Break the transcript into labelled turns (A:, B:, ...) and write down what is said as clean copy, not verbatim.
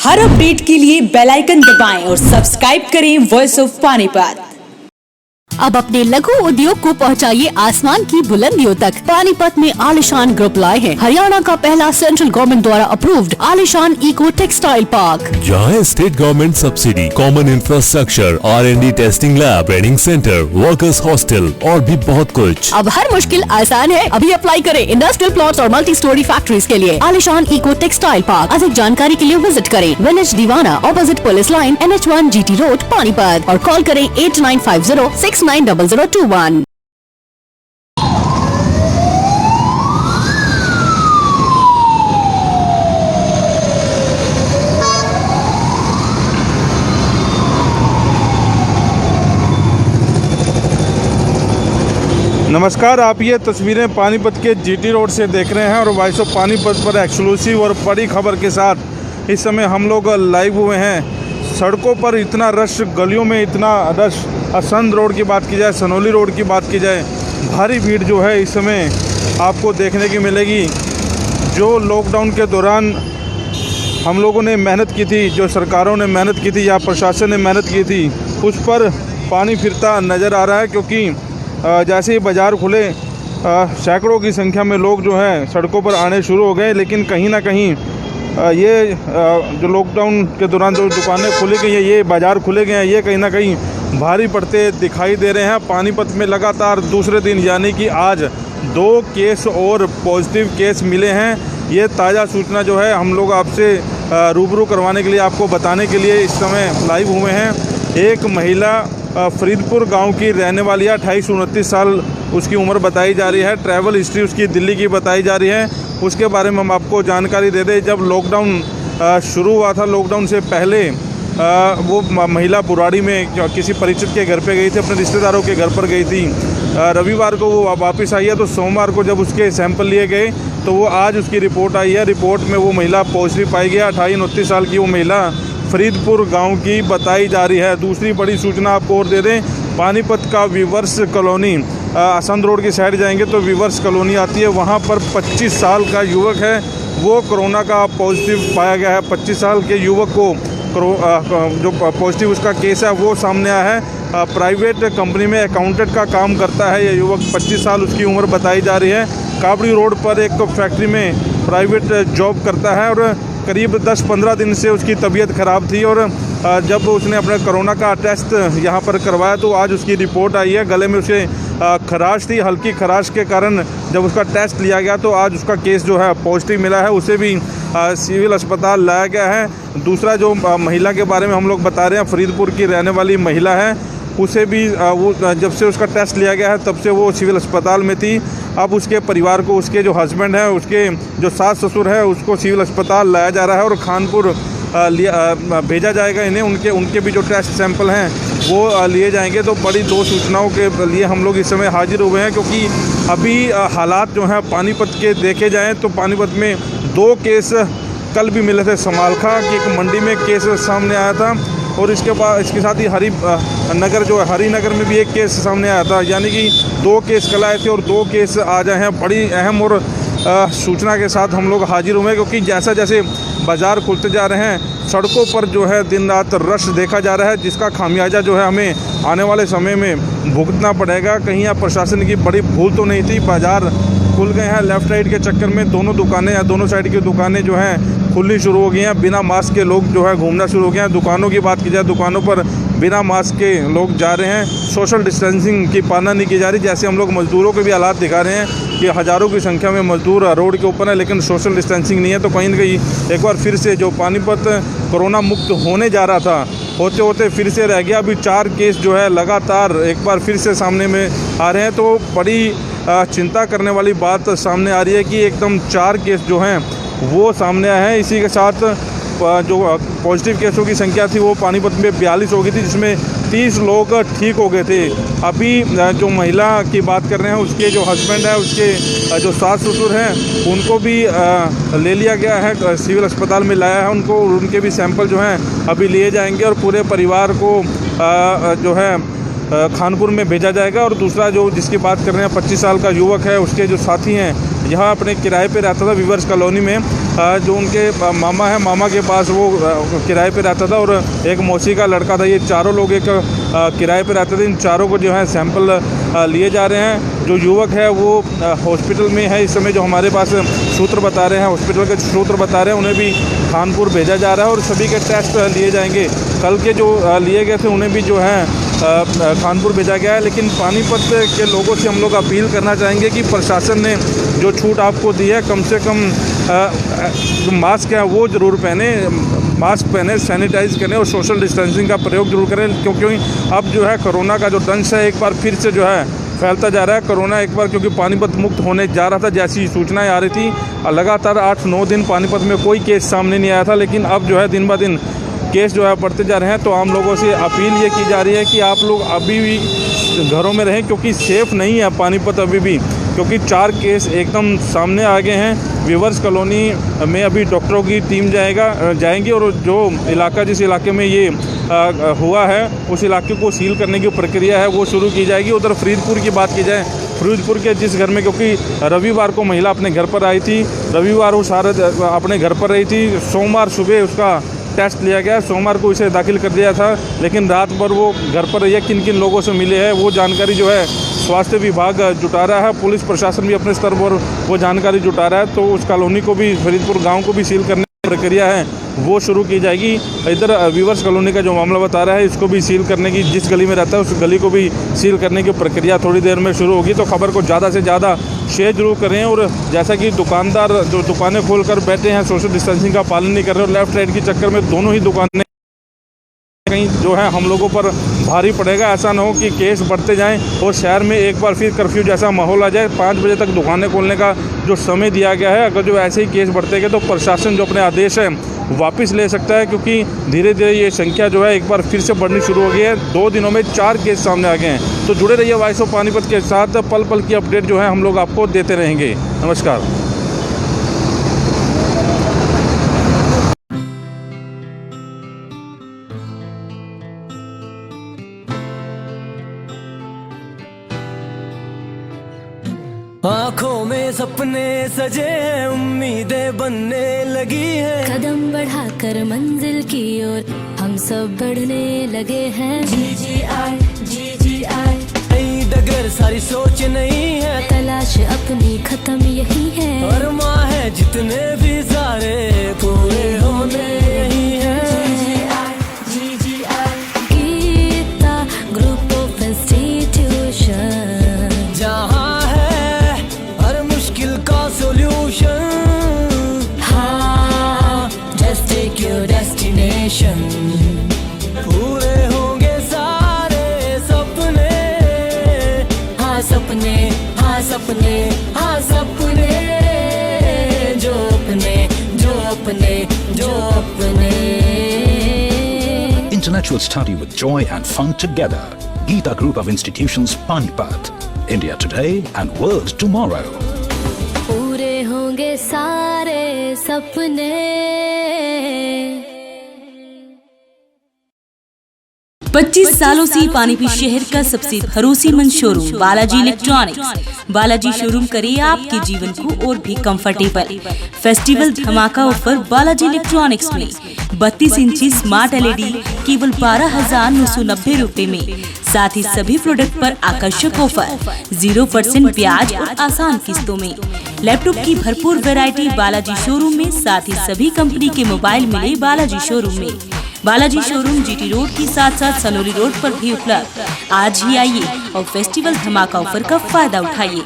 A: हर update के लिए bell icon दबाएं और सब्सक्राइब करें वॉइस ऑफ पानीपत।
B: अब अपने लघु उद्योग को पहुंचाइए आसमान की बुलंदियों तक। पानीपत में आलिशान ग्रुप लाए हैं हरियाणा का पहला सेंट्रल गवर्नमेंट द्वारा अप्रूव्ड आलिशान इको टेक्सटाइल पार्क,
C: जहाँ state government subsidy, common infrastructure, R&D testing lab, training centre, workers hostel और भी बहुत कुछ।
B: अब हर मुश्किल आसान है। अभी अप्लाई करें इंडस्ट्रियल प्लॉट्स और मल्टी स्टोरी फैक्ट्रीज के लिए। आलिशान इको टेक्सटाइल पार्क। अधिक जानकारी के लिए विजिट करें विलेज दीवाना, opposite police line, NH1 GT road, Panipat, और कॉल करें 8950690021।
D: नमस्कार, आप ये तस्वीरें पानीपत के GT रोड से देख रहे हैं और वॉइस ऑफ पानीपत पर एक्सक्लूसिव और बड़ी खबर के साथ इस समय हम लोग लाइव हुए हैं। सड़कों पर इतना रश, गलियों में इतना रश, असंध रोड की बात की जाए, सनोली रोड की बात की जाए, भारी भीड़ जो है इस समय आपको देखने की मिलेगी। जो लॉकडाउन के दौरान हम लोगों ने मेहनत की थी, जो सरकारों ने मेहनत की थी या प्रशासन ने मेहनत की थी, उस पर पानी फिरता नज़र आ रहा है। क्योंकि जैसे ही बाज़ार खुले, सैकड़ों की संख्या में लोग जो हैं सड़कों पर आने शुरू हो गए। लेकिन कहीं ना कहीं ये जो लॉकडाउन के दौरान जो दुकानें खुली गई हैं, ये बाज़ार खुले गए हैं, ये कहीं ना कहीं भारी पड़ते दिखाई दे रहे हैं। पानीपत में लगातार दूसरे दिन यानी कि आज 2 केस और पॉजिटिव केस मिले हैं। ये ताज़ा सूचना जो है हम लोग आपसे रूबरू करवाने के लिए, आपको बताने के लिए इस समय लाइव हुए हैं। एक महिला फरीदपुर गांव की रहने वाली है, 28-29 साल उसकी उम्र बताई जा रही है। ट्रैवल हिस्ट्री उसकी दिल्ली की बताई जा रही है। उसके बारे में हम आपको जानकारी दे दें। जब लॉकडाउन शुरू हुआ था, लॉकडाउन से पहले वो महिला बुराड़ी में किसी परिचित के घर पे गई थी, अपने रिश्तेदारों के घर पर गई थी। रविवार को वो वापस आई है, तो सोमवार को जब उसके सैंपल लिए गए तो वो आज उसकी रिपोर्ट आई है। रिपोर्ट में वो महिला पॉजिटिव पाई गया। 28-29 साल की वो महिला फरीदपुर गांव की बताई जा रही है। दूसरी बड़ी सूचना आपको और दे दें, पानीपत का विवर्स कॉलोनी, असंध रोड की साइड जाएंगे तो विवर्स कॉलोनी आती है, वहां पर 25 साल का युवक है, वो कोरोना का पॉजिटिव पाया गया है। 25 साल के युवक को जो पॉजिटिव उसका केस है वो सामने आया है। प्राइवेट कंपनी में अकाउंटेंट का काम करता है ये युवक, 25 साल उसकी उम्र बताई जा रही है। काबड़ी रोड पर एक फैक्ट्री में प्राइवेट जॉब करता है और करीब 10-15 दिन से उसकी तबीयत ख़राब थी। और जब उसने अपने कोरोना का टेस्ट यहाँ पर करवाया तो आज उसकी रिपोर्ट आई है। गले में उसे खराश थी, हल्की खराश के कारण जब उसका टेस्ट लिया गया तो आज उसका केस जो है पॉजिटिव मिला है। उसे भी सिविल अस्पताल लाया गया है। दूसरा जो महिला के बारे में हम लोग बता रहे हैं, फरीदपुर की रहने वाली महिला है, उसे भी वो जब से उसका टेस्ट लिया गया है तब से वो सिविल अस्पताल में थी। अब उसके परिवार को, उसके जो हस्बैंड है, उसके जो सास ससुर है, उसको सिविल अस्पताल लाया जा रहा है और खानपुर भेजा जाएगा इन्हें। उनके भी जो टेस्ट सैंपल हैं वो लिए जाएंगे। तो बड़ी 2 सूचनाओं के लिए हम लोग इस समय हाजिर हुए हैं। क्योंकि अभी हालात जो हैं पानीपत के देखे जाएँ तो पानीपत में 2 केस कल भी मिले थे। समालखा की एक मंडी में केस सामने आया था और इसके साथ ही हरिनगर जो है, हरिनगर में भी एक केस सामने आया था। यानी कि 2 केस कल आए थे और 2 केस आज आए हैं। बड़ी अहम और सूचना के साथ हम लोग हाजिर हुए हैं। क्योंकि जैसा जैसे बाज़ार खुलते जा रहे हैं, सड़कों पर जो है दिन रात रश देखा जा रहा है, जिसका खामियाजा जो है हमें आने वाले समय में भुगतना पड़ेगा। कहीं यहाँ प्रशासन की बड़ी भूल तो नहीं थी। बाज़ार खुल गए हैं, लेफ़्ट राइट के चक्कर में दोनों दुकानें या दोनों साइड की दुकानें जो हैं खुलनी शुरू हो गई हैं। बिना मास्क के लोग जो है घूमना शुरू हो गए हैं। दुकानों की बात की जाए, दुकानों पर बिना मास्क के लोग जा रहे हैं। सोशल डिस्टेंसिंग की पालना नहीं की जा रही। जैसे हम लोग मज़दूरों के भी हालात दिखा रहे हैं कि हज़ारों की संख्या में मज़दूर रोड के ऊपर है, लेकिन सोशल डिस्टेंसिंग नहीं है। तो कहीं ना कहीं एक बार फिर से जो पानीपत कोरोना मुक्त होने जा रहा था, होते होते फिर से रह गया। अभी 4 केस जो है लगातार एक बार फिर से सामने में आ रहे हैं। तो बड़ी चिंता करने वाली बात सामने आ रही है कि एकदम 4 केस जो हैं वो सामने आए हैं। इसी के साथ जो पॉजिटिव केसों की संख्या थी वो पानीपत में 42 हो गई थी, जिसमें 30 लोग ठीक हो गए थे। अभी जो महिला की बात कर रहे हैं, उसके जो हस्बैंड है, उसके जो सास ससुर हैं, उनको भी ले लिया गया है, सिविल अस्पताल में लाया है उनको। उनके भी सैंपल जो हैं अभी लिए जाएंगे और पूरे परिवार को जो है खानपुर में भेजा जाएगा। और दूसरा जो जिसकी बात कर रहे हैं 25 साल का युवक है, उसके जो साथी हैं, यहाँ अपने किराए पे रहता था विवर्स कॉलोनी में, जो उनके मामा है, मामा के पास वो किराए पे रहता था और एक मौसी का लड़का था। ये चारों लोग एक किराए पे रहते थे। इन चारों को जो है सैंपल लिए जा रहे हैं। जो युवक है वो हॉस्पिटल में है इस समय, जो हमारे पास सूत्र बता रहे हैं, हॉस्पिटल के सूत्र बता रहे हैं, उन्हें भी कानपुर भेजा जा रहा है और सभी के टेस्ट लिए जाएंगे। कल के जो लिए गए थे उन्हें भी जो है कानपुर भेजा गया है। लेकिन पानीपत के लोगों से हम लोग अपील करना चाहेंगे कि प्रशासन ने जो छूट आपको दी है, कम से कम जो मास्क है वो ज़रूर पहने, मास्क पहने, सैनिटाइज करें और सोशल डिस्टेंसिंग का प्रयोग जरूर करें, क्योंकि अब जो है कोरोना का जो दंश है एक बार फिर से जो है फैलता जा रहा है। कोरोना एक बार क्योंकि पानीपत मुक्त होने जा रहा था, जैसी सूचनाएं आ रही थी, लगातार 8-9 दिन पानीपत में कोई केस सामने नहीं आया था, लेकिन अब जो है दिन ब दिन केस जो है बढ़ते जा रहे हैं। तो आम लोगों से अपील ये की जा रही है कि आप लोग अभी भी घरों में रहें, क्योंकि सेफ़ नहीं है पानीपत अभी भी, क्योंकि 4 केस एकदम सामने आ गए हैं। वीवर्स कॉलोनी में अभी डॉक्टरों की टीम जाएंगी और जो इलाका, जिस इलाके में ये हुआ है, उस इलाके को सील करने की प्रक्रिया है वो शुरू की जाएगी। उधर फरीदपुर की बात की जाए, फरीदपुर के जिस घर में, क्योंकि रविवार को महिला अपने घर पर आई थी, रविवार वो सारा अपने घर पर रही थी, सोमवार सुबह उसका टेस्ट लिया गया, सोमवार को इसे दाखिल कर दिया था, लेकिन रात भर वो घर पर रही है। किन किन लोगों से मिले हैं वो जानकारी जो है स्वास्थ्य विभाग जुटा रहा है, पुलिस प्रशासन भी अपने स्तर पर वो जानकारी जुटा रहा है। तो उस कॉलोनी को भी, फरीदपुर गांव को भी सील करने की प्रक्रिया है वो शुरू की जाएगी। इधर वीवर्स कॉलोनी का जो मामला बता रहा है, इसको भी सील करने की, जिस गली में रहता है उस गली को भी सील करने की प्रक्रिया थोड़ी देर में शुरू होगी। तो खबर को ज़्यादा से ज़्यादा शेयर जरूर करें। और जैसा कि दुकानदार जो दुकानें खोल कर बैठे हैं, सोशल डिस्टेंसिंग का पालन नहीं कर रहे, और लेफ्ट राइट के चक्कर में दोनों ही दुकानें कहीं जो है हम लोगों पर भारी पड़ेगा। ऐसा ना हो कि केस बढ़ते जाएं और शहर में एक बार फिर कर्फ्यू जैसा माहौल आ जाए। 5 बजे तक दुकानें खोलने का जो समय दिया गया है, अगर जो ऐसे ही केस बढ़ते गए तो प्रशासन जो अपने आदेश है वापस ले सकता है, क्योंकि धीरे धीरे ये संख्या जो है एक बार फिर से बढ़नी शुरू हो गई है। 2 दिनों में 4 केस सामने आ गए हैं। तो जुड़े रहिए वॉइस ऑफ पानीपत के साथ, पल पल की अपडेट जो है हम लोग आपको देते रहेंगे। नमस्कार।
E: आँखों में सपने सजे हैं, उम्मीदें बनने लगी है,
F: कदम बढ़ाकर मंजिल की ओर हम सब बढ़ने लगे हैं। GGI
E: नई डगर सारी सोच नहीं है,
F: तलाश अपनी खत्म यही है,
E: और माँ है जितने भी सारे पूरे होने यही है।
F: GGI Geeta group of institution,
E: जहाँ है हर मुश्किल का सोल्यूशन।
F: हाँ, just take your destination।
E: पूरे होंगे सारे सपने,
F: हाँ सपने, हाँ सपने, हाँ सपने, जो अपने, जो अपने, जो अपने।
G: Intellectual study with joy and fun together. Geeta Group of Institutions, Panipat. India today and world tomorrow.
F: पूरे होंगे सारे सपने।
A: 25 सालों से पानीपत शहर का सबसे भरोसेमंद showroom Balaji electronics. Balaji showroom करे आपके जीवन को और भी कंफर्टेबल। फेस्टिवल धमाका ऑफर बालाजी इलेक्ट्रॉनिक्स में 32 इंची स्मार्ट LED केवल 12,990 रुपए में। साथ ही सभी प्रोडक्ट पर आकर्षक ऑफर, 0% ब्याज और आसान किस्तों में। लैपटॉप की भरपूर वैरायटी बालाजी शोरूम में, साथ ही सभी कंपनी के मोबाइल मिले बालाजी शोरूम में। बालाजी शोरूम GT रोड के साथ साथ सनोली रोड पर भी उपलब्ध। आज ही आइए और फेस्टिवल धमाका ऑफर का फायदा उठाइए।